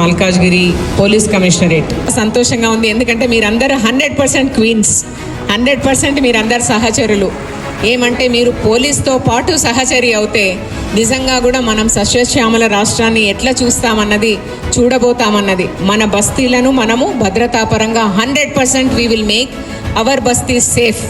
Malkajgiri police commissionerate. సంతోషంగా ఉంది, ఎందుకంటే మీరందరూ 100% క్వీన్స్, 100% మీరందరు సహచరులు. ఏమంటే మీరు పోలీస్తో పాటు సహచరి అవుతే నిజంగా కూడా మనం సస్యశ్యామల రాష్ట్రాన్ని ఎట్లా చూడబోతామన్నది మన బస్తీలను మనము భద్రతాపరంగా 100% వీ విల్ మేక్ అవర్ బస్తీ సేఫ్.